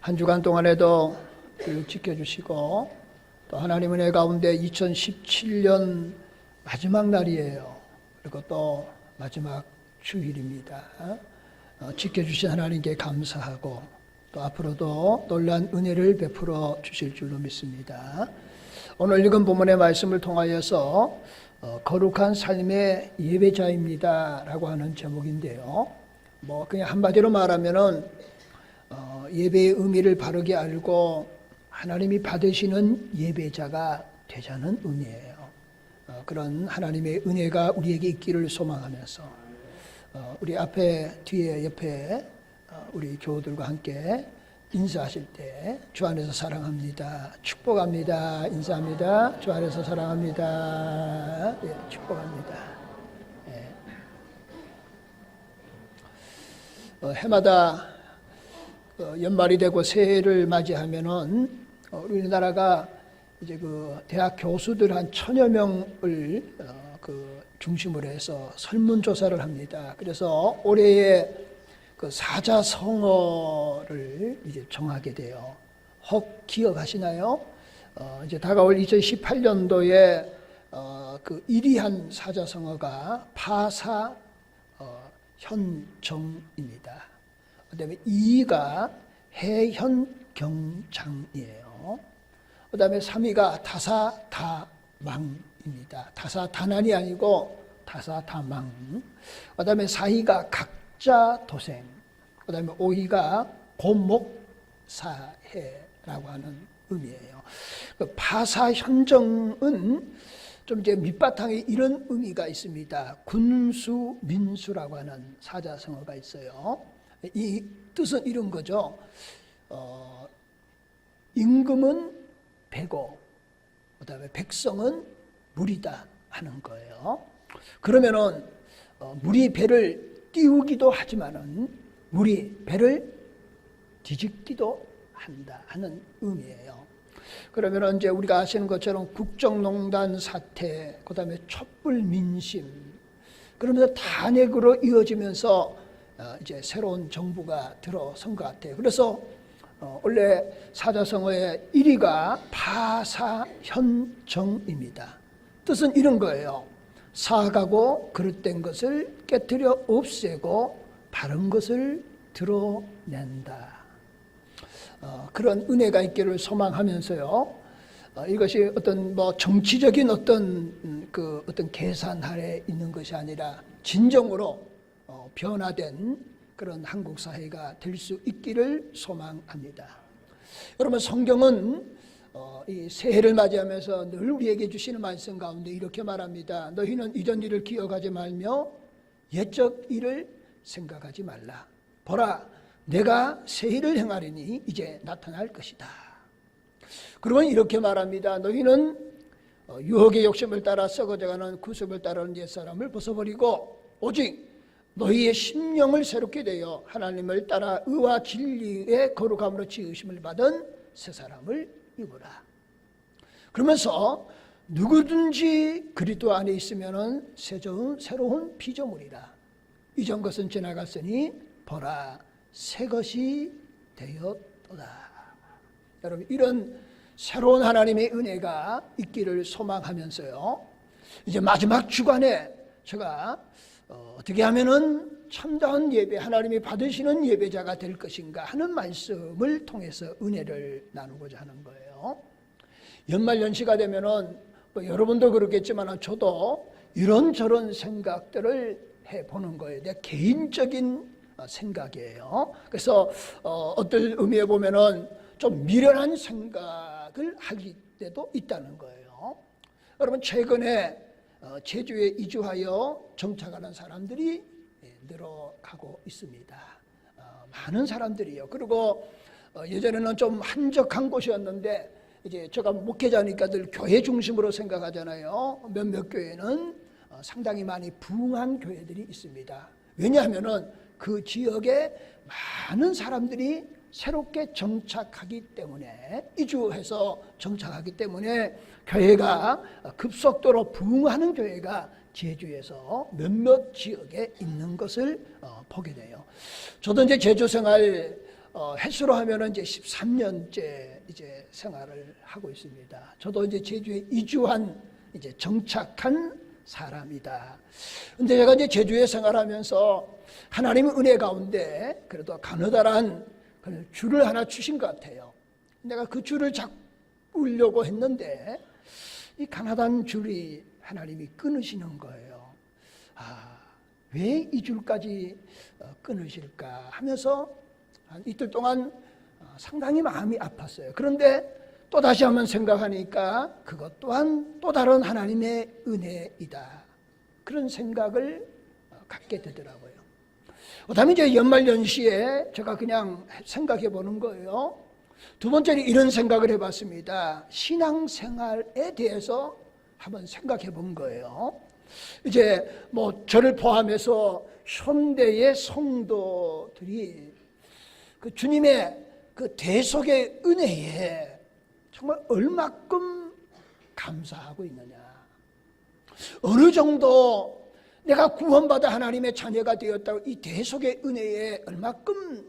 한 주간 동안에도 지켜주시고 또 하나님 은혜 가운데 2017년 마지막 날이에요. 그리고 또 마지막 주일입니다. 지켜주신 하나님께 감사하고 또 앞으로도 놀라운 은혜를 베풀어 주실 줄로 믿습니다. 오늘 읽은 본문의 말씀을 통하여서 거룩한 삶의 예배자입니다 라고 하는 제목인데요. 그냥 한마디로 말하면은 예배의 의미를 바르게 알고 하나님이 받으시는 예배자가 되자는 의미예요. 그런 하나님의 은혜가 우리에게 있기를 소망하면서 우리 앞에, 뒤에, 옆에 우리 교우들과 함께 인사하실 때 주 안에서 사랑합니다, 축복합니다, 인사합니다. 주 안에서 사랑합니다, 축복합니다. 해마다 연말이 되고 새해를 맞이하면은 우리나라가 이제 그 대학 교수들 한 1000여 명을 중심으로 해서 설문조사를 합니다. 그래서 올해의 그 사자성어를 이제 정하게 돼요. 혹 기억하시나요? 이제 다가올 2018년도에 그 1위한 사자성어가 파사 현정입니다. 그다음에 2위가 해현경장이에요. 그다음에 3위가 다사다망입니다. 다사다난이 아니고 다사다망. 그다음에 4위가 각자도생. 그다음에 5위가 고목사해라고 하는 의미예요. 파사현정은 좀 이제 밑바탕에 이런 의미가 있습니다. 군수민수라고 하는 사자성어가 있어요. 이 뜻은 이런 거죠. 임금은 배고 그다음에 백성은 물이다 하는 거예요. 그러면은 물이 배를 띄우기도 하지만은 물이 배를 뒤집기도 한다 하는 의미예요. 그러면 이제 우리가 아시는 것처럼 국정농단 사태, 그다음에 촛불 민심, 그러면서 탄핵으로 이어지면서 이제 새로운 정부가 들어선 것 같아요. 그래서 원래 사자성어의 1위가 파사현정입니다. 뜻은 이런 거예요. 사악하고 그릇된 것을 깨트려 없애고 바른 것을 드러낸다. 그런 은혜가 있기를 소망하면서요. 이것이 어떤 정치적인 어떤 계산 아래 있는 것이 아니라 진정으로 변화된 그런 한국 사회가 될 수 있기를 소망합니다. 여러분, 성경은 이 새해를 맞이하면서 늘 우리에게 주시는 말씀 가운데 이렇게 말합니다. 너희는 이전 일을 기억하지 말며 옛적 일을 생각하지 말라. 보라, 내가 새 일을 행하리니 이제 나타날 것이다. 그러면 이렇게 말합니다. 너희는 유혹의 욕심을 따라 썩어져가는 구습을 따르는 옛사람을 벗어버리고 오직 너희의 심령을 새롭게 되어 하나님을 따라 의와 진리의 거룩함으로 지으심을 받은 새 사람을 입으라. 그러면서 누구든지 그리스도 안에 있으면은 새로운 피조물이라. 이전 것은 지나갔으니 보라, 새 것이 되었도다. 여러분, 이런 새로운 하나님의 은혜가 있기를 소망하면서요. 이제 마지막 주간에 제가 어떻게 하면은 참다운 예배, 하나님이 받으시는 예배자가 될 것인가 하는 말씀을 통해서 은혜를 나누고자 하는 거예요. 연말연시가 되면은 여러분도 그렇겠지만 저도 이런저런 생각들을 해보는 거예요. 내 개인적인 생각이에요. 그래서 어떤 의미에 보면은 좀 미련한 생각을 할 때도 있다는 거예요. 여러분, 최근에 제주에 이주하여 정착하는 사람들이 늘어가고 있습니다. 많은 사람들이요. 그리고 예전에는 좀 한적한 곳이었는데 이제 제가 목회자니까 늘 교회 중심으로 생각하잖아요. 몇몇 교회는 상당히 많이 부흥한 교회들이 있습니다. 왜냐하면은 그 지역에 많은 사람들이 새롭게 정착하기 때문에, 이주해서 정착하기 때문에 교회가 급속도로 부흥하는 교회가 제주에서 몇몇 지역에 있는 것을 보게 돼요. 저도 이제 제주 생활 횟수로 하면은 이제 13년째 이제 생활을 하고 있습니다. 저도 이제 제주에 이주한 이제 정착한 사람이다. 근데 제가 이제 제주에 생활하면서 하나님의 은혜 가운데 그래도 가느다란 줄을 하나 주신 것 같아요. 내가 그 줄을 잡으려고 했는데 이 가느다란 줄이 하나님이 끊으시는 거예요. 왜 이 줄까지 끊으실까 하면서 한 이틀 동안 상당히 마음이 아팠어요. 그런데 또 다시 한번 생각하니까 그것 또한 또 다른 하나님의 은혜이다. 그런 생각을 갖게 되더라고요. 그다음에 이제 연말연시에 제가 그냥 생각해 보는 거예요. 두 번째는 이런 생각을 해봤습니다. 신앙생활에 대해서 한번 생각해 본 거예요. 이제 뭐 저를 포함해서 현대의 성도들이 그 주님의 그 대속의 은혜에 정말 얼마큼 감사하고 있느냐, 어느 정도 내가 구원받아 하나님의 자녀가 되었다고 이 대속의 은혜에 얼마큼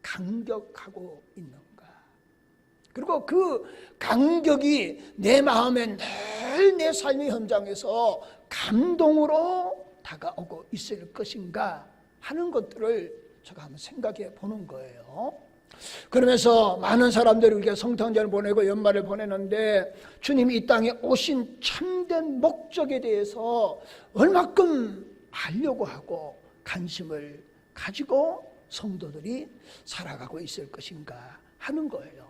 감격하고 있는가. 그리고 그 감격이 내 마음에 늘 내 삶의 현장에서 감동으로 다가오고 있을 것인가 하는 것들을 제가 한번 생각해 보는 거예요. 그러면서 많은 사람들이 우리가 성탄절을 보내고 연말을 보내는데 주님이 이 땅에 오신 참된 목적에 대해서 얼마큼 알려고 하고 관심을 가지고 성도들이 살아가고 있을 것인가 하는 거예요.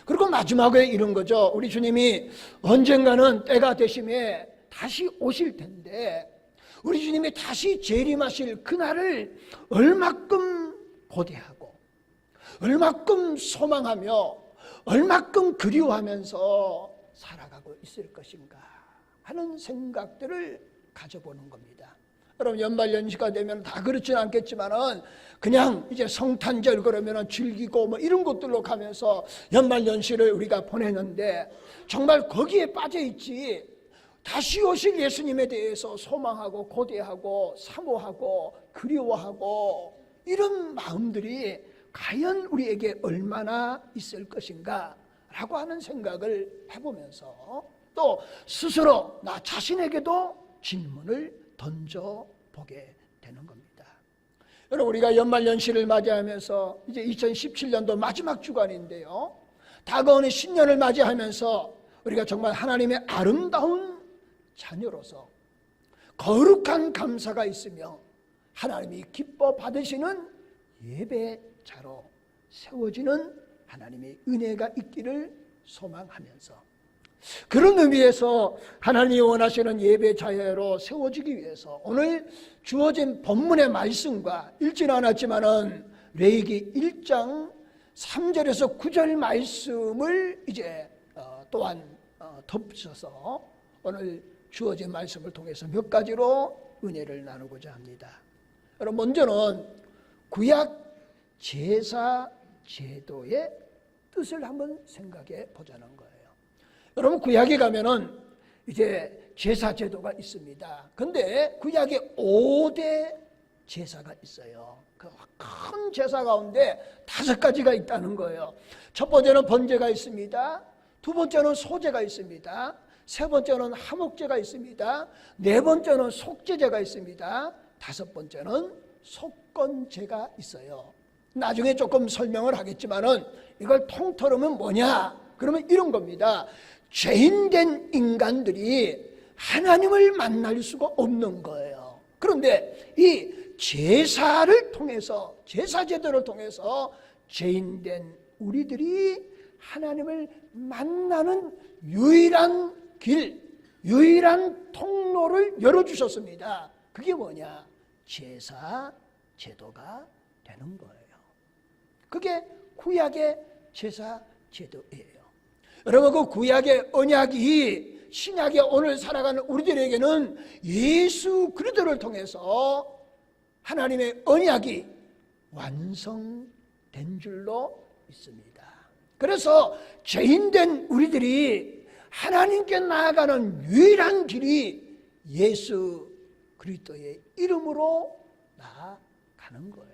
그리고 마지막에 이런 거죠. 우리 주님이 언젠가는 때가 되심에 다시 오실 텐데 우리 주님이 다시 재림하실 그날을 얼마큼 고대하고 얼마큼 소망하며 얼마큼 그리워하면서 살아가고 있을 것인가 하는 생각들을 가져보는 겁니다. 여러분 연말연시가 되면 다 그렇지는 않겠지만은 그냥 이제 성탄절 그러면은 즐기고 뭐 이런 것들로 가면서 연말연시를 우리가 보내는데 정말 거기에 빠져있지 다시 오실 예수님에 대해서 소망하고 고대하고 사모하고 그리워하고 이런 마음들이 과연 우리에게 얼마나 있을 것인가 라고 하는 생각을 해보면서 또 스스로 나 자신에게도 질문을 던져보게 되는 겁니다. 여러분 우리가 연말연시를 맞이하면서 이제 2017년도 마지막 주간인데요, 다가오는 신년을 맞이하면서 우리가 정말 하나님의 아름다운 자녀로서 거룩한 감사가 있으며 하나님이 기뻐 받으시는 예배자로 세워지는 하나님의 은혜가 있기를 소망하면서 그런 의미에서 하나님이 원하시는 예배자로 세워지기 위해서 오늘 주어진 본문의 말씀과 읽지는 않았지만은 레위기 1장 3절에서 9절 말씀을 이제 또한 덧붙여서 오늘 주어진 말씀을 통해서 몇 가지로 은혜를 나누고자 합니다. 여러분 먼저는 구약 제사 제도의 뜻을 한번 생각해 보자는 거예요. 여러분 구약에 가면은 이제 제사 제도가 있습니다. 근데 구약에 5대 제사가 있어요. 그 큰 제사 가운데 5가지가 있다는 거예요. 첫 번째는 번제가 있습니다. 두 번째는 소제가 있습니다. 세 번째는 화목제가 있습니다. 네 번째는 속죄제가 있습니다. 다섯 번째는 속건제가 있어요. 나중에 조금 설명을 하겠지만은 이걸 통틀으면 뭐냐? 그러면 이런 겁니다. 죄인된 인간들이 하나님을 만날 수가 없는 거예요. 그런데 이 제사를 통해서, 제사제도를 통해서 죄인된 우리들이 하나님을 만나는 유일한 길, 유일한 통로를 열어주셨습니다. 그게 뭐냐? 제사 제도가 되는 거예요. 그게 구약의 제사 제도예요. 여러분 그 구약의 언약이 신약에 오늘 살아가는 우리들에게는 예수 그리스도를 통해서 하나님의 언약이 완성된 줄로 믿습니다. 그래서 죄인된 우리들이 하나님께 나아가는 유일한 길이 예수 그리스도의 이름으로 나아가는 거예요.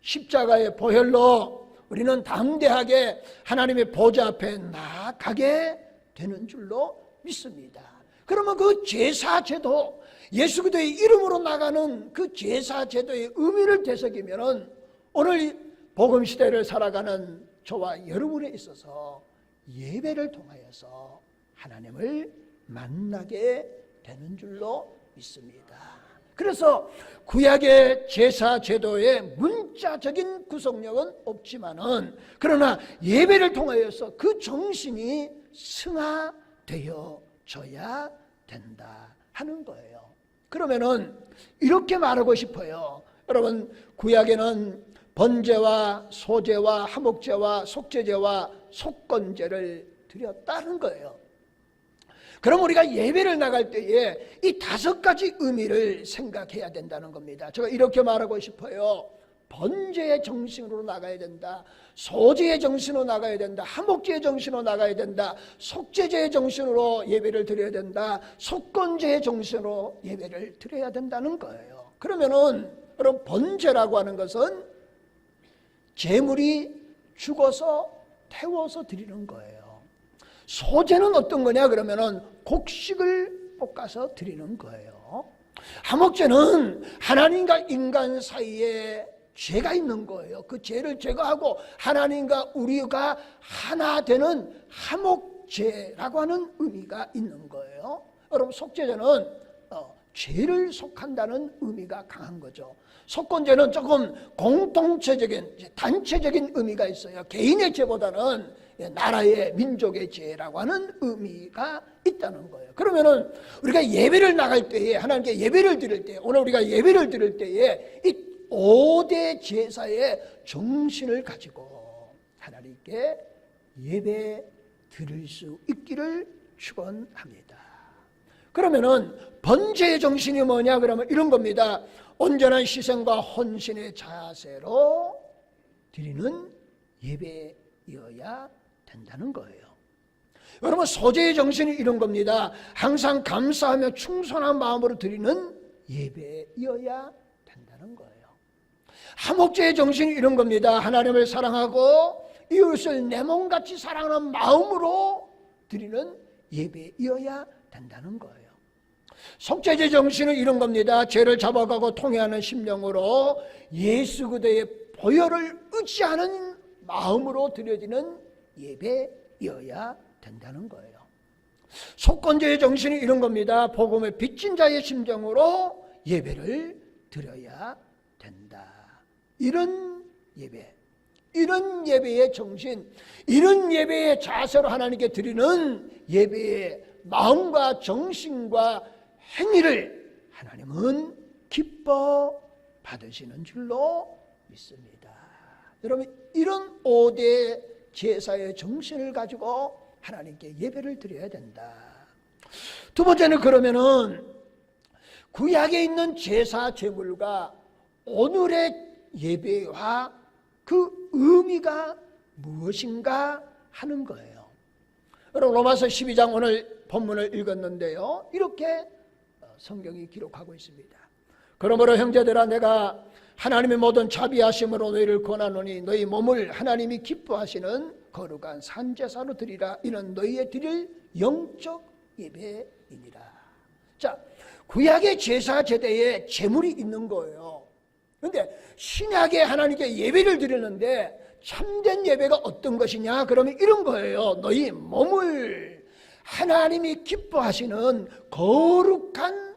십자가의 보혈로 우리는 담대하게 하나님의 보좌 앞에 나아가게 되는 줄로 믿습니다. 그러면 그 제사제도, 예수 그리스도의 이름으로 나가는 그 제사제도의 의미를 되새기면은 오늘 복음 시대를 살아가는 저와 여러분에 있어서 예배를 통하여서 하나님을 만나게 되는 줄로 믿습니다. 그래서 구약의 제사제도의 문자적인 구속력은 없지만은 그러나 예배를 통하여서 그 정신이 승화되어져야 된다 하는 거예요. 그러면은 이렇게 말하고 싶어요. 여러분, 구약에는 번제와 소제와 화목제와 속죄제와 속건제를 드렸다는 거예요. 그럼 우리가 예배를 나갈 때에 이 5가지 의미를 생각해야 된다는 겁니다. 제가 이렇게 말하고 싶어요. 번제의 정신으로 나가야 된다. 소제의 정신으로 나가야 된다. 화목제의 정신으로 나가야 된다. 속죄제의 정신으로 예배를 드려야 된다. 속건제의 정신으로 예배를 드려야 된다는 거예요. 그러면은 여러분, 번제라고 하는 것은 제물이 죽어서 태워서 드리는 거예요. 소제는 어떤 거냐 그러면은 곡식을 볶아서 드리는 거예요. 화목제는 하나님과 인간 사이에 죄가 있는 거예요. 그 죄를 제거하고 하나님과 우리가 하나 되는 화목제라고 하는 의미가 있는 거예요. 여러분, 속죄제는 죄를 속한다는 의미가 강한 거죠. 속건제는 조금 공동체적인, 단체적인 의미가 있어요. 개인의 죄보다는 나라의, 민족의 죄라고 하는 의미가 있다는 거예요. 그러면은 우리가 예배를 나갈 때에, 하나님께 예배를 드릴 때, 오늘 우리가 예배를 드릴 때에 이 5대 제사의 정신을 가지고 하나님께 예배 드릴 수 있기를 축원합니다. 그러면은 번제의 정신이 뭐냐 그러면 이런 겁니다. 온전한 희생과 헌신의 자세로 드리는 예배여야 된다는 거예요. 여러분, 소제의 정신이 이런 겁니다. 항상 감사하며 충성한 마음으로 드리는 예배여야 된다는 거예요. 화목제의 정신이 이런 겁니다. 하나님을 사랑하고 이웃을 내 몸같이 사랑하는 마음으로 드리는 예배여야 된다는 거예요. 속죄제 정신은 이런 겁니다. 죄를 잡아가고 통회하는 심령으로 예수 그리스도의 보혈을 의지하는 마음으로 드려지는 예배여야 된다는 거예요. 속건제의 정신이 이런 겁니다. 복음의 빚진 자의 심정으로 예배를 드려야 된다. 이런 예배, 이런 예배의 정신, 이런 예배의 자세로 하나님께 드리는 예배의 마음과 정신과 행위를 하나님은 기뻐 받으시는 줄로 믿습니다. 여러분, 이런 5대 제사의 정신을 가지고 하나님께 예배를 드려야 된다. 두 번째는 그러면은 구약에 있는 제사 제물과 오늘의 예배와 그 의미가 무엇인가 하는 거예요. 여러분, 로마서 12장 오늘 본문을 읽었는데요. 이렇게 성경이 기록하고 있습니다. 그러므로 형제들아, 내가 하나님의 모든 자비하심으로 너희를 권하노니 너희 몸을 하나님이 기뻐하시는 거룩한 산제사로 드리라. 이는 너희의 드릴 영적 예배이니라. 자, 구약의 제사 제대에 제물이 있는 거예요. 그런데 신약에 하나님께 예배를 드리는데 참된 예배가 어떤 것이냐 그러면 이런 거예요. 너희 몸을 하나님이 기뻐하시는 거룩한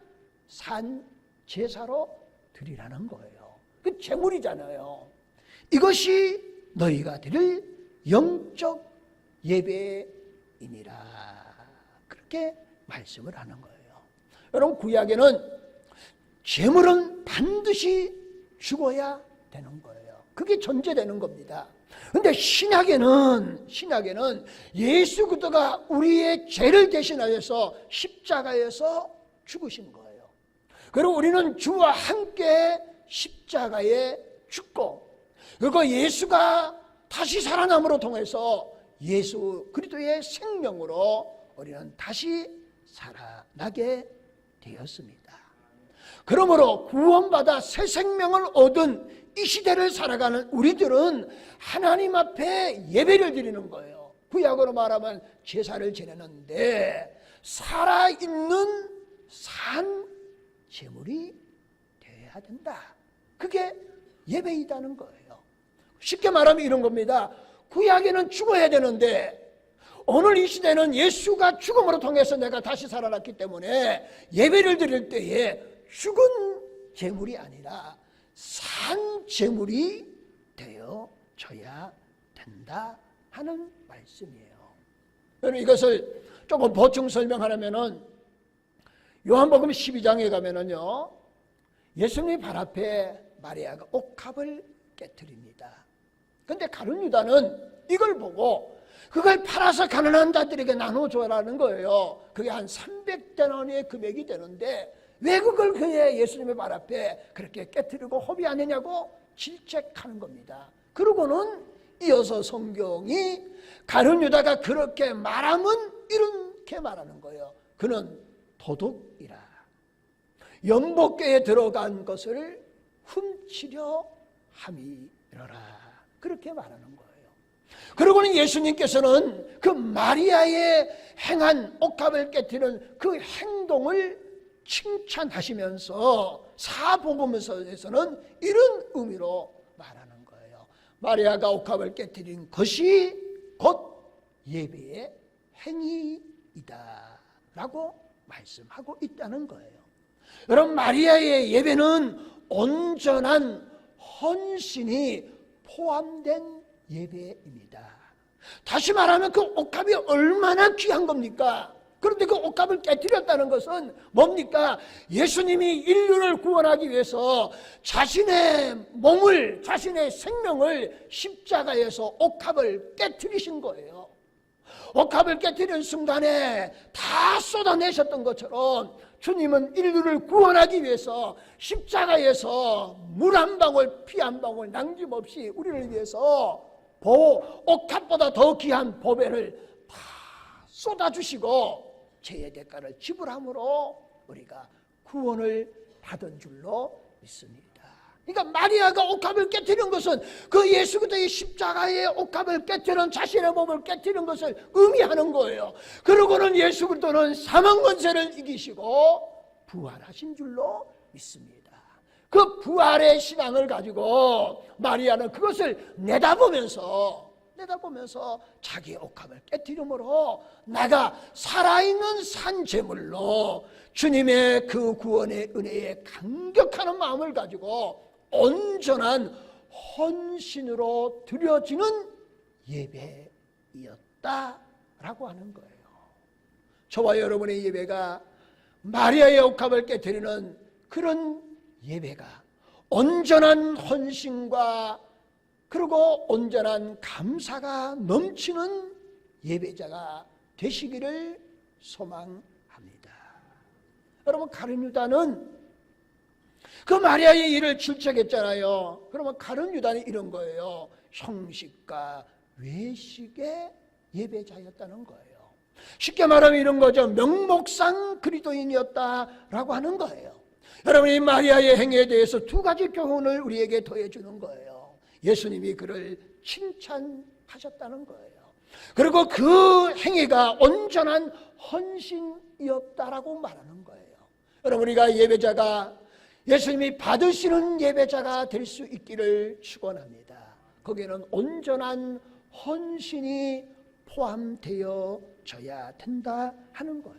산 제사로 드리라는 거예요. 그 제물이잖아요. 이것이 너희가 드릴 영적 예배이니라. 그렇게 말씀을 하는 거예요. 여러분, 구약에는 제물은 반드시 죽어야 되는 거예요. 그게 전제되는 겁니다. 그런데 신약에는 예수 그리스도가 우리의 죄를 대신하여서 십자가에서 죽으신 거예요. 그리고 우리는 주와 함께 십자가에 죽고, 그리고 예수가 다시 살아남으로 통해서 예수 그리스도의 생명으로 우리는 다시 살아나게 되었습니다. 그러므로 구원받아 새 생명을 얻은 이 시대를 살아가는 우리들은 하나님 앞에 예배를 드리는 거예요. 구약으로 말하면 제사를 지내는데 살아있는 산 제물이 되어야 된다. 그게 예배이다는 거예요. 쉽게 말하면 이런 겁니다. 구약에는 죽어야 되는데 오늘 이 시대는 예수가 죽음으로 통해서 내가 다시 살아났기 때문에 예배를 드릴 때에 죽은 제물이 아니라 산 제물이 되어져야 된다 하는 말씀이에요. 여러분 이것을 조금 보충 설명하려면은 요한복음 12장에 가면은요 예수님 발 앞에 마리아가 옥합을 깨트립니다. 근데 가룟 유다는 이걸 보고 그걸 팔아서 가난한 자들에게 나눠줘라는 거예요. 그게 한 300데나리의 금액이 되는데 왜 그걸 그의 예수님의 발 앞에 그렇게 깨트리고 허비하느냐고 질책하는 겁니다. 그러고는 이어서 성경이 가룟 유다가 그렇게 말하면 이렇게 말하는 거예요. 그는 도둑이라. 연복궤에 들어간 것을 훔치려 함이러라. 그렇게 말하는 거예요. 그러고는 예수님께서는 그 마리아의 행한 옥합을 깨트리는 그 행동을 칭찬하시면서 사복음서에서는 이런 의미로 말하는 거예요. 마리아가 옥합을 깨트린 것이 곧 예배의 행위이다 라고 말씀하고 있다는 거예요. 여러분 마리아의 예배는 온전한 헌신이 포함된 예배입니다. 다시 말하면 그 옥합이 얼마나 귀한 겁니까? 그런데 그 옥합을 깨뜨렸다는 것은 뭡니까? 예수님이 인류를 구원하기 위해서 자신의 몸을, 자신의 생명을 십자가에서 옥합을 깨뜨리신 거예요. 옥합을 깨뜨리는 순간에 다 쏟아내셨던 것처럼 주님은 인류를 구원하기 위해서 십자가에서 물 한 방울, 피 한 방울 남김없이 우리를 위해서 옥합보다 더 귀한 보배를 다 쏟아주시고 죄의 대가를 지불함으로 우리가 구원을 받은 줄로 믿습니다. 그러니까 마리아가 옥합을 깨뜨린 것은 그 예수 그리스도의 십자가의 옥합을 깨뜨린 자신의 몸을 깨뜨린 것을 의미하는 거예요. 그러고는 예수 그리스도는 사망 권세를 이기시고 부활하신 줄로 믿습니다. 그 부활의 신앙을 가지고 마리아는 그것을 내다보면서 자기의 옥합을 깨뜨림으로 내가 살아있는 산제물로 주님의 그 구원의 은혜에 감격하는 마음을 가지고 온전한 헌신으로 드려지는 예배이었다라고 하는 거예요. 저와 여러분의 예배가 마리아의 옥합을 깨뜨리는 그런 예배가 온전한 헌신과 그리고 온전한 감사가 넘치는 예배자가 되시기를 소망합니다. 여러분 가룟 유다는 그 마리아의 일을 질책했잖아요. 그러면 가룟 유다는 이런 거예요. 형식과 외식의 예배자였다는 거예요. 쉽게 말하면 이런 거죠. 명목상 그리스도인이었다라고 하는 거예요. 여러분 이 마리아의 행위에 대해서 두 가지 교훈을 우리에게 더해주는 거예요. 예수님이 그를 칭찬하셨다는 거예요. 그리고 그 행위가 온전한 헌신이었다라고 말하는 거예요. 여러분 우리가 예배자가 예수님이 받으시는 예배자가 될 수 있기를 축원합니다. 거기에는 온전한 헌신이 포함되어져야 된다 하는 거예요.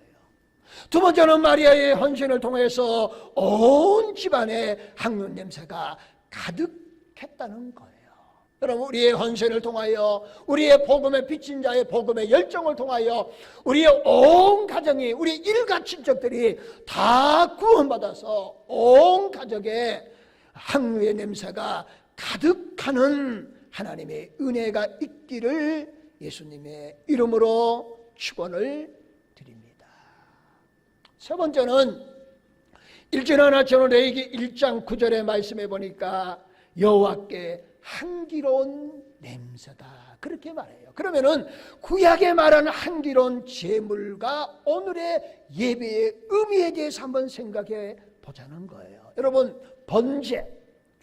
두 번째는 마리아의 헌신을 통해서 온 집안에 향유 냄새가 가득했다는 거예요. 여러분 우리의 헌신을 통하여 우리의 복음의 빚진 자의 복음의 열정을 통하여 우리의 온 가정이 우리 일가 친척들이 다 구원받아서 온 가족에 향유의 냄새가 가득하는 하나님의 은혜가 있기를 예수님의 이름으로 축원을 드립니다. 세 번째는 일전하나 저는 레위기 1장 9절의 말씀에 보니까 여호와께 향기로운 냄새다 그렇게 말해요. 그러면은 구약에 말하는 향기로운 제물과 오늘의 예배의 의미에 대해서 한번 생각해 보자는 거예요. 여러분 번제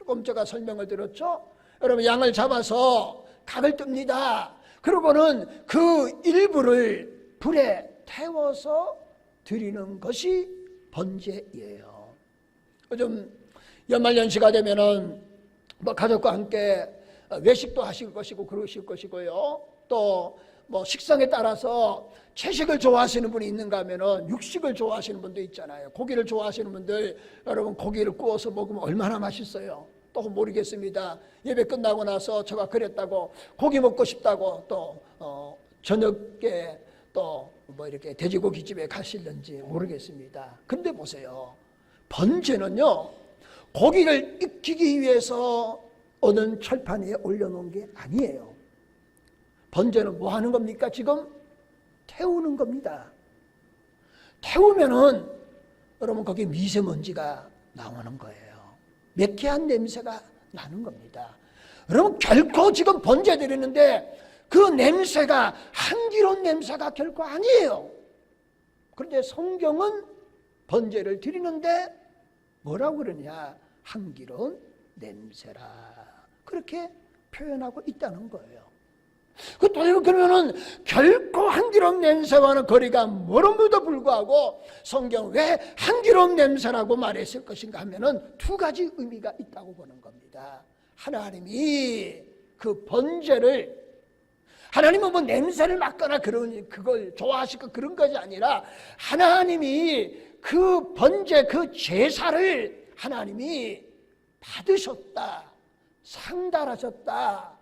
조금 제가 설명을 드렸죠. 여러분, 양을 잡아서 각을 뜹니다. 그러고는 그 일부를 불에 태워서 드리는 것이 번제예요. 요즘 연말연시가 되면은 뭐 가족과 함께 외식도 하실 것이고 그러실 것이고요. 또 뭐 식성에 따라서 채식을 좋아하시는 분이 있는가 하면은 육식을 좋아하시는 분도 있잖아요. 고기를 좋아하시는 분들, 여러분 고기를 구워서 먹으면 얼마나 맛있어요. 또 모르겠습니다. 예배 끝나고 나서 제가 그랬다고 고기 먹고 싶다고 또 저녁에 또 뭐 이렇게 돼지고기집에 가실는지 모르겠습니다. 근데 보세요. 번제는요, 고기를 익히기 위해서 어느 철판 위에 올려놓은 게 아니에요. 번제는 뭐 하는 겁니까? 지금 태우는 겁니다. 태우면은 여러분 거기 미세먼지가 나오는 거예요. 매캐한 냄새가 나는 겁니다. 여러분 결코 지금 번제 드리는데 그 냄새가 향기로운 냄새가 결코 아니에요. 그런데 성경은 번제를 드리는데 뭐라고 그러냐? 향기로운 냄새라. 그렇게 표현하고 있다는 거예요. 그러면은 결코 향기로운 냄새와는 거리가 멀음에도 불구하고 성경 왜 향기로운 냄새라고 말했을 것인가 하면은 두 가지 의미가 있다고 보는 겁니다. 하나님이 그 번제를, 하나님은 뭐 냄새를 맡거나 그걸 좋아하시고 그런 것이 아니라 하나님이 그 번제, 그 제사를 하나님이 받으셨다, 상달하셨다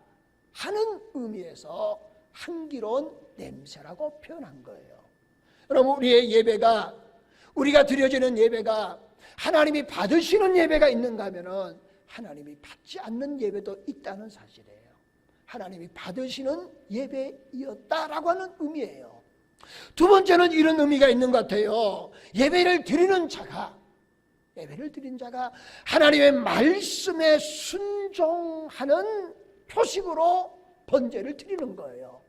하는 의미에서 향기로운 냄새라고 표현한 거예요. 여러분, 우리의 예배가, 우리가 드려지는 예배가 하나님이 받으시는 예배가 있는가 하면은 하나님이 받지 않는 예배도 있다는 사실이에요. 하나님이 받으시는 예배였다라고 하는 의미예요. 두 번째는 이런 의미가 있는 것 같아요. 예배를 드리는 자가 하나님의 말씀에 순종하는 표식으로 번제를 드리는 거예요.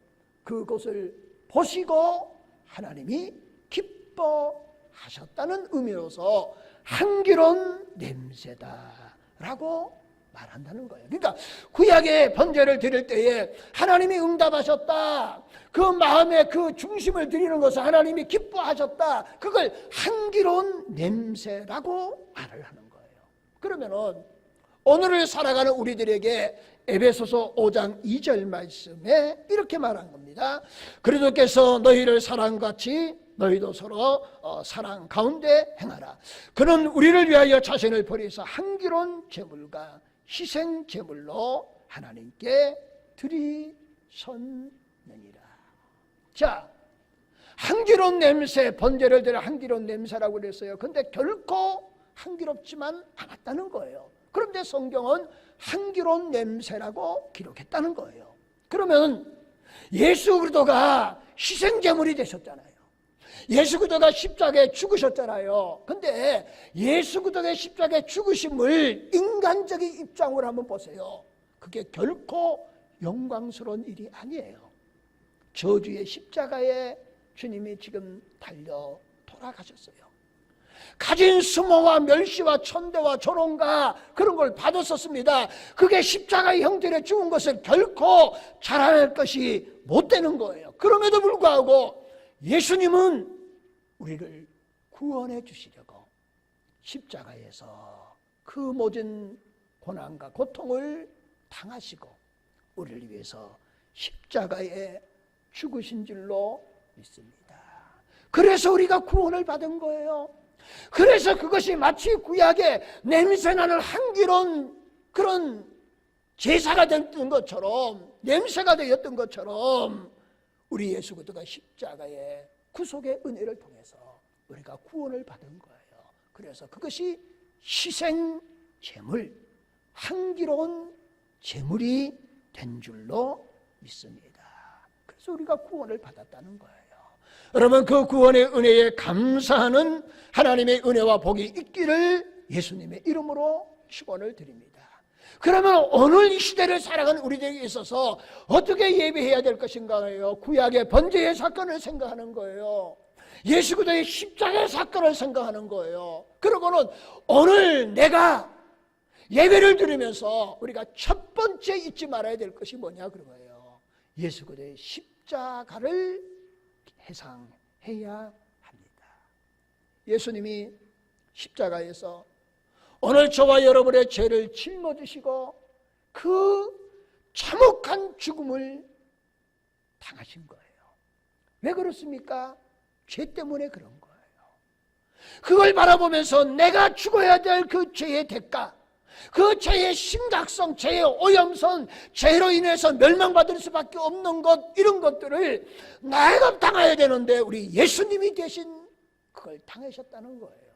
그것을 보시고 하나님이 기뻐하셨다는 의미로서 향기로운 냄새다라고 말한다는 거예요. 그러니까 구약의 번제를 드릴 때에 하나님이 응답하셨다, 그 마음의 그 중심을 드리는 것을 하나님이 기뻐하셨다, 그걸 향기로운 냄새라고 말을 하는 거예요. 그러면은 오늘을 살아가는 우리들에게 에베소서 5장 2절 말씀에 이렇게 말한 겁니다. 그리스도께서 너희를 사랑같이 너희도 서로 사랑 가운데 행하라. 그는 우리를 위하여 자신을 버리사 향기로운 제물과 희생 제물로 하나님께 드리셨느니라. 자, 향기로운 냄새, 번제를 드려 향기로운 냄새라고 그랬어요. 근데 결코 향기롭지만 않았다는 거예요. 그런데 성경은 향기로운 냄새라고 기록했다는 거예요. 그러면 예수 그리스도가 희생 제물이 되셨잖아요. 예수 그리스도가 십자가에 죽으셨잖아요. 근데 예수 그리스도의 십자가에 죽으심을 인간적인 입장으로 한번 보세요. 그게 결코 영광스러운 일이 아니에요. 저주의 십자가에 주님이 지금 달려 돌아가셨어요. 가진 수모와 멸시와 천대와 조롱과 그런 걸 받았었습니다. 그게 십자가의 형태로 죽은 것을 결코 자랑할 것이 못 되는 거예요. 그럼에도 불구하고 예수님은 우리를 구원해 주시려고 십자가에서 그 모든 고난과 고통을 당하시고 우리를 위해서 십자가에 죽으신 줄로 믿습니다. 그래서 우리가 구원을 받은 거예요. 그래서 그것이 마치 구약의 냄새나는 향기로운 그런 제사가 됐던 것처럼, 냄새가 되었던 것처럼 우리 예수 그리스도가 십자가의 구속의 은혜를 통해서 우리가 구원을 받은 거예요. 그래서 그것이 희생 제물, 향기로운 제물이 된 줄로 믿습니다. 그래서 우리가 구원을 받았다는 거예요. 여러분, 그 구원의 은혜에 감사하는 하나님의 은혜와 복이 있기를 예수님의 이름으로 축원을 드립니다. 그러면 오늘 이 시대를 살아가는 우리들에게 있어서 어떻게 예배해야 될 것인가요? 구약의 번제의 사건을 생각하는 거예요. 예수 그리스도의 십자가의 사건을 생각하는 거예요. 그러고는 오늘 내가 예배를 드리면서 우리가 첫 번째 잊지 말아야 될 것이 뭐냐 그런 거예요. 예수 그리스도의 십자가를 회상해야 합니다. 예수님이 십자가에서 오늘 저와 여러분의 죄를 짊어지시고 그 참혹한 죽음을 당하신 거예요. 왜 그렇습니까? 죄 때문에 그런 거예요. 그걸 바라보면서 내가 죽어야 될 그 죄의 대가, 그 죄의 심각성, 죄의 오염성, 죄로 인해서 멸망받을 수밖에 없는 것, 이런 것들을 내가 당해야 되는데 우리 예수님이 대신 그걸 당하셨다는 거예요.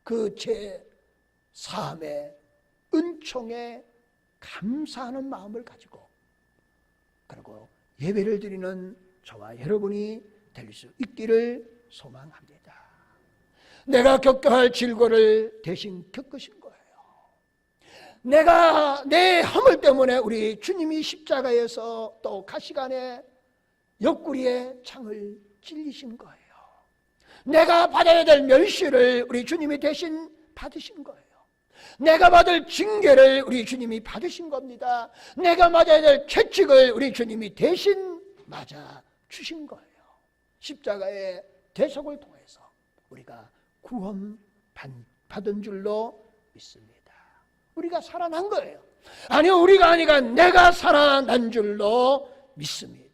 그 죄 사함의 은총에 감사하는 마음을 가지고, 그리고 예배를 드리는 저와 여러분이 될 수 있기를 소망합니다. 내가 겪어야 할 질고를 대신 겪으신 거예요. 내가 내 허물 때문에 우리 주님이 십자가에서 또 가시관에 옆구리에 창을 찔리신 거예요. 내가 받아야 될 멸시를 우리 주님이 대신 받으신 거예요. 내가 받을 징계를 우리 주님이 받으신 겁니다. 내가 맞아야 될 채찍을 우리 주님이 대신 맞아 주신 거예요. 십자가의 대속을 통해서 우리가 구원 받은 줄로 믿습니다. 우리가 살아난 거예요. 아니요, 우리가 아니라 내가 살아난 줄로 믿습니다.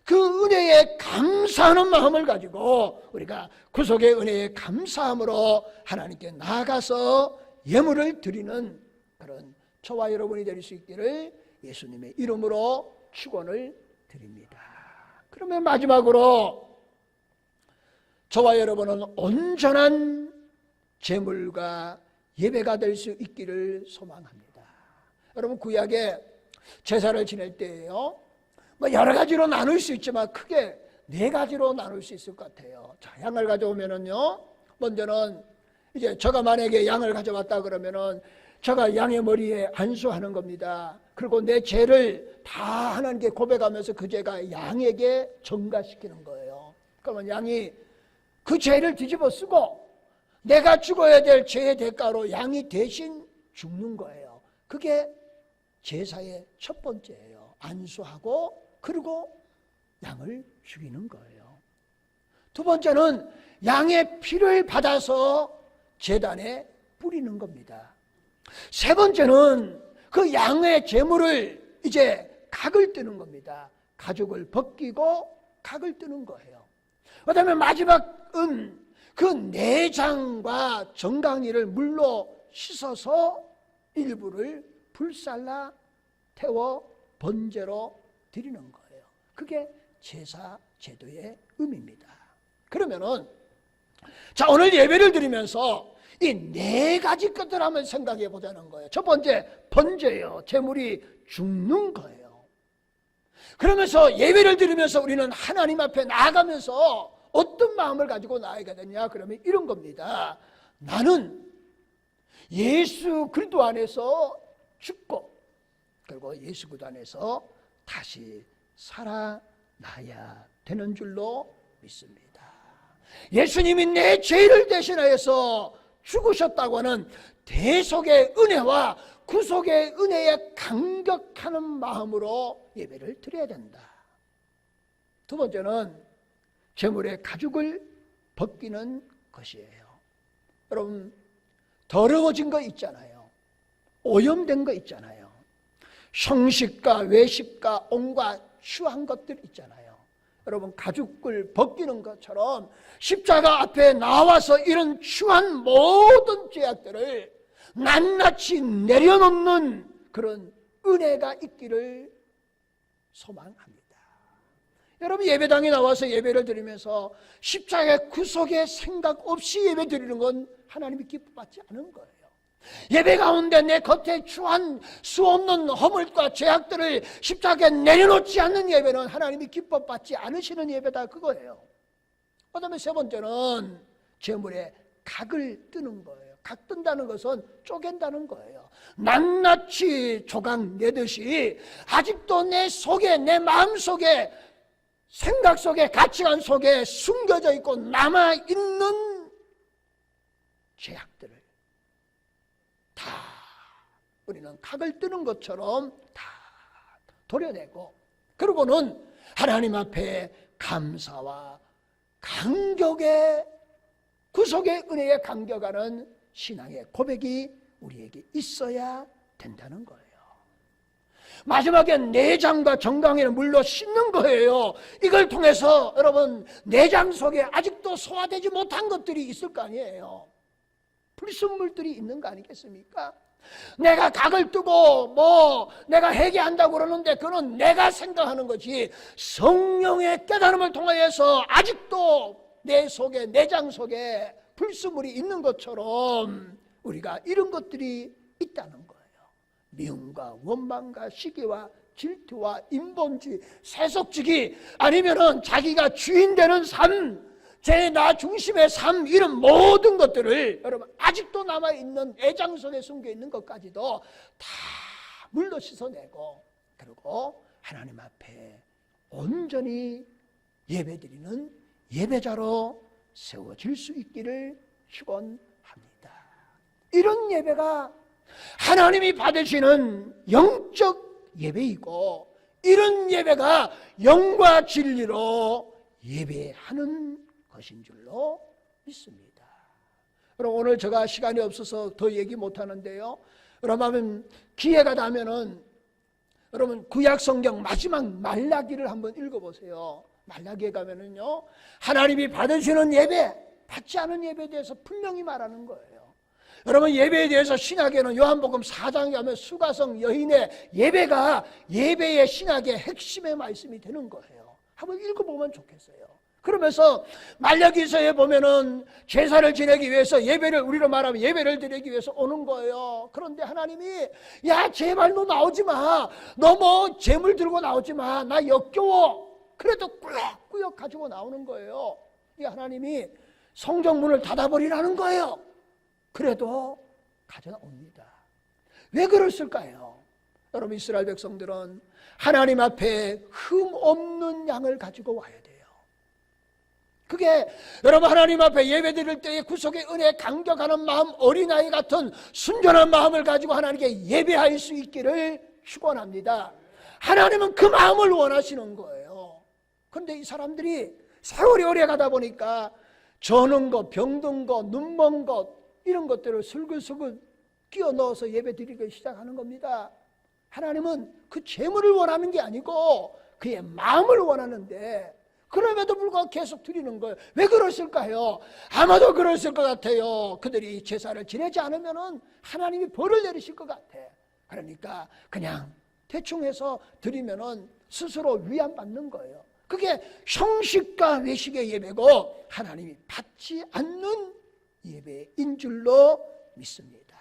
그 은혜에 감사하는 마음을 가지고 우리가 구속의 은혜에 감사함으로 하나님께 나아가서 예물을 드리는 그런 저와 여러분이 될 수 있기를 예수님의 이름으로 축원을 드립니다. 그러면 마지막으로 저와 여러분은 온전한 제물과 예배가 될 수 있기를 소망합니다. 여러분, 구약에 제사를 지낼 때에요, 여러 가지로 나눌 수 있지만 크게 4가지로 나눌 수 있을 것 같아요. 자, 양을 가져오면은요, 먼저는 이제 저가 만약에 양을 가져왔다 그러면은 저가 양의 머리에 안수하는 겁니다. 그리고 내 죄를 다 하나님께 고백하면서 그 죄가 양에게 전가시키는 거예요. 그러면 양이 그 죄를 뒤집어 쓰고 내가 죽어야 될 죄의 대가로 양이 대신 죽는 거예요. 그게 제사의 첫 번째예요. 안수하고 그리고 양을 죽이는 거예요. 두 번째는 양의 피를 받아서 제단에 뿌리는 겁니다. 세 번째는 그 양의 제물을 이제 각을 뜨는 겁니다. 가죽을 벗기고 각을 뜨는 거예요. 그 다음에 마지막은 그 내장과 정강이를 물로 씻어서 일부를 불살라 태워 번제로 드리는 거예요. 그게 제사 제도의 의미입니다. 그러면은 자, 오늘 예배를 드리면서 이 4가지 것들 한번 생각해 보자는 거예요. 첫 번째, 번제예요. 제물이 죽는 거예요. 그러면서 예배를 드리면서 우리는 하나님 앞에 나아가면서 어떤 마음을 가지고 나아가야 되냐? 그러면 이런 겁니다. 나는 예수 그리스도 안에서 죽고 그리고 예수 그리스도 안에서 다시 살아나야 되는 줄로 믿습니다. 예수님이 내 죄를 대신하여서 죽으셨다고 하는 대속의 은혜와 구속의 은혜에 감격하는 마음으로 예배를 드려야 된다. 두 번째는 제물의 가죽을 벗기는 것이에요. 여러분, 더러워진 거 있잖아요. 오염된 거 있잖아요. 형식과 외식과 온갖 추한 것들 있잖아요. 여러분, 가죽을 벗기는 것처럼 십자가 앞에 나와서 이런 추한 모든 죄악들을 낱낱이 내려놓는 그런 은혜가 있기를 소망합니다. 여러분, 예배당에 나와서 예배를 드리면서 십자가의 구속의 생각 없이 예배 드리는 건 하나님이 기뻐받지 않은 거예요. 예배 가운데 내 겉에 추한 수 없는 허물과 죄악들을 십자가에 내려놓지 않는 예배는 하나님이 기뻐받지 않으시는 예배다, 그거예요. 그 다음에 세 번째는 제물의 각을 뜨는 거예요. 각 뜬다는 것은 쪼갠다는 거예요. 낱낱이 조각 내듯이 아직도 내 속에, 내 마음 속에, 생각 속에, 가치관 속에 숨겨져 있고 남아있는 죄악들을 다 우리는 각을 뜨는 것처럼 다 도려내고, 그리고는 하나님 앞에 감사와 감격의, 구속의 은혜에 감격하는 신앙의 고백이 우리에게 있어야 된다는 거예요. 마지막에 내장과 정강이를 물로 씻는 거예요. 이걸 통해서 여러분, 내장 속에 아직도 소화되지 못한 것들이 있을 거 아니에요. 불순물들이 있는 거 아니겠습니까? 내가 각을 뜨고 내가 회개한다고 그러는데 그건 내가 생각하는 거지, 성령의 깨달음을 통하여서 아직도 내 속에, 내장 속에 불순물이 있는 것처럼 우리가 이런 것들이 있다는 거예요. 미움과 원망과 시기와 질투와 인본주의, 세속주의, 아니면은 자기가 주인 되는 삶, 제 나 중심의 삶, 이런 모든 것들을 여러분 아직도 남아있는 애장 속에 숨겨있는 것까지도 다 물로 씻어내고, 그리고 하나님 앞에 온전히 예배드리는 예배자로 세워질 수 있기를 축원합니다. 이런 예배가 하나님이 받으시는 영적 예배이고, 이런 예배가 영과 진리로 예배하는 것인 줄로 믿습니다. 여러분, 오늘 제가 시간이 없어서 더 얘기 못하는데요, 여러분 기회가 나면은 여러분 구약 성경 마지막 말라기를 한번 읽어보세요. 말라기에 가면은요, 하나님이 받으시는 예배, 받지 않은 예배에 대해서 분명히 말하는 거예요. 여러분, 예배에 대해서 신약에는 요한복음 4장에 가면 수가성 여인의 예배가 예배의 신학의 핵심의 말씀이 되는 거예요. 한번 읽어보면 좋겠어요. 그러면서 말라기서에 보면은 제사를 지내기 위해서, 예배를, 우리로 말하면 예배를 드리기 위해서 오는 거예요. 그런데 하나님이, 야 제발 너 나오지 마, 너 재물 들고 나오지 마, 나 역겨워. 그래도 꾸역꾸역 가지고 나오는 거예요. 이 하나님이 성전문을 닫아버리라는 거예요. 그래도 가져옵니다. 왜 그랬을까요? 여러분, 이스라엘 백성들은 하나님 앞에 흠 없는 양을 가지고 와야 돼요. 그게 여러분 하나님 앞에 예배드릴 때의 구속의 은혜에 감격하는 마음, 어린아이 같은 순전한 마음을 가지고 하나님께 예배할 수 있기를 축원합니다. 하나님은 그 마음을 원하시는 거예요. 그런데 이 사람들이 세월이 오래 가다 보니까 저는 것, 병든 것, 눈먼 것, 이런 것들을 슬글슬글 끼워 넣어서 예배 드리기 시작하는 겁니다. 하나님은 그 재물을 원하는 게 아니고 그의 마음을 원하는데, 그럼에도 불구하고 계속 드리는 거예요. 왜 그러실까요? 아마도 그러실 것 같아요. 그들이 제사를 지내지 않으면 하나님이 벌을 내리실 것 같아. 그러니까 그냥 대충 해서 드리면 스스로 위안받는 거예요. 그게 형식과 외식의 예배고 하나님이 받지 않는 예배인 줄로 믿습니다.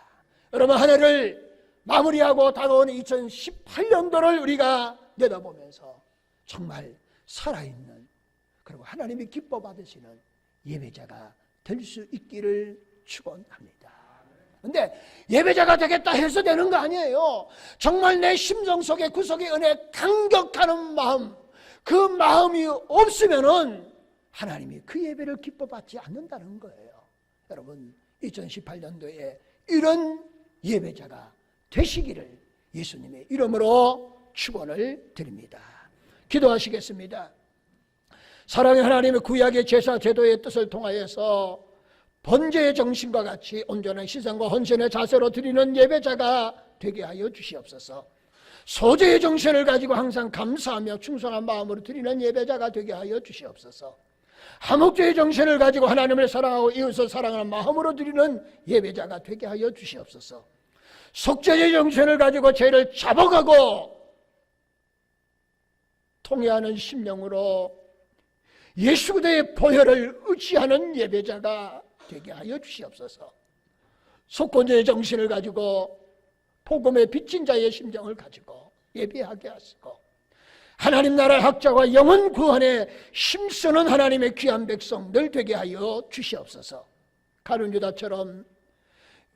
여러분, 한 해를 마무리하고 다가오는 2018년도를 우리가 내다보면서 정말 살아있는, 그리고 하나님이 기뻐 받으시는 예배자가 될 수 있기를 축원합니다. 그런데 예배자가 되겠다 해서 되는 거 아니에요. 정말 내 심정 속에 구속의 은혜에 감격하는 마음, 그 마음이 없으면은 하나님이 그 예배를 기뻐 받지 않는다는 거예요. 여러분, 2018년도에 이런 예배자가 되시기를 예수님의 이름으로 축원을 드립니다. 기도하시겠습니다. 사랑의 하나님의 구약의 제사 제도의 뜻을 통하여서 번제의 정신과 같이 온전한 희생과 헌신의 자세로 드리는 예배자가 되게 하여 주시옵소서. 소제의 정신을 가지고 항상 감사하며 충성한 마음으로 드리는 예배자가 되게 하여 주시옵소서. 화목제의 정신을 가지고 하나님을 사랑하고 이웃을 사랑하는 마음으로 드리는 예배자가 되게 하여 주시옵소서. 속죄의 정신을 가지고 죄를 잡아가고 통회하는 심령으로 예수 그리스도의 보혈을 의지하는 예배자가 되게 하여 주시옵소서. 속건제의 정신을 가지고 복음의 빚진 자의 심정을 가지고 예배하게 하시고, 하나님 나라 학자와 영혼 구원에 힘쓰는 하나님의 귀한 백성들 되게 하여 주시옵소서. 가룟 유다처럼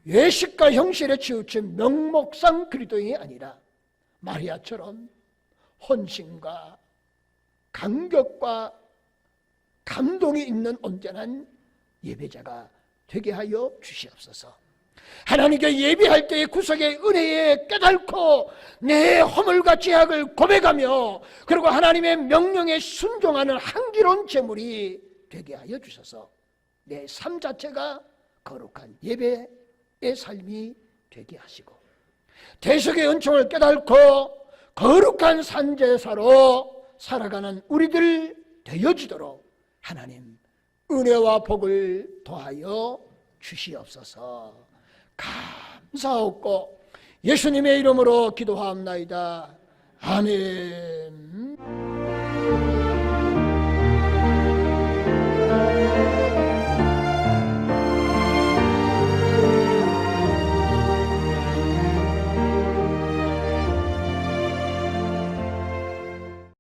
외식과 형실에 치우친 명목상 그리스도인이 아니라 마리아처럼 헌신과 감격과 감동이 있는 온전한 예배자가 되게 하여 주시옵소서. 하나님께 예배할 때의 구속의 은혜에 깨닫고 내 허물과 죄악을 고백하며 그리고 하나님의 명령에 순종하는 향기로운 제물이 되게 하여 주셔서 내 삶 자체가 거룩한 예배의 삶이 되게 하시고 대속의 은총을 깨닫고 거룩한 산제사로 살아가는 우리들 되어지도록 하나님 은혜와 복을 더하여 주시옵소서. 감사하옵고 예수님의 이름으로 기도하옵나이다. 아멘.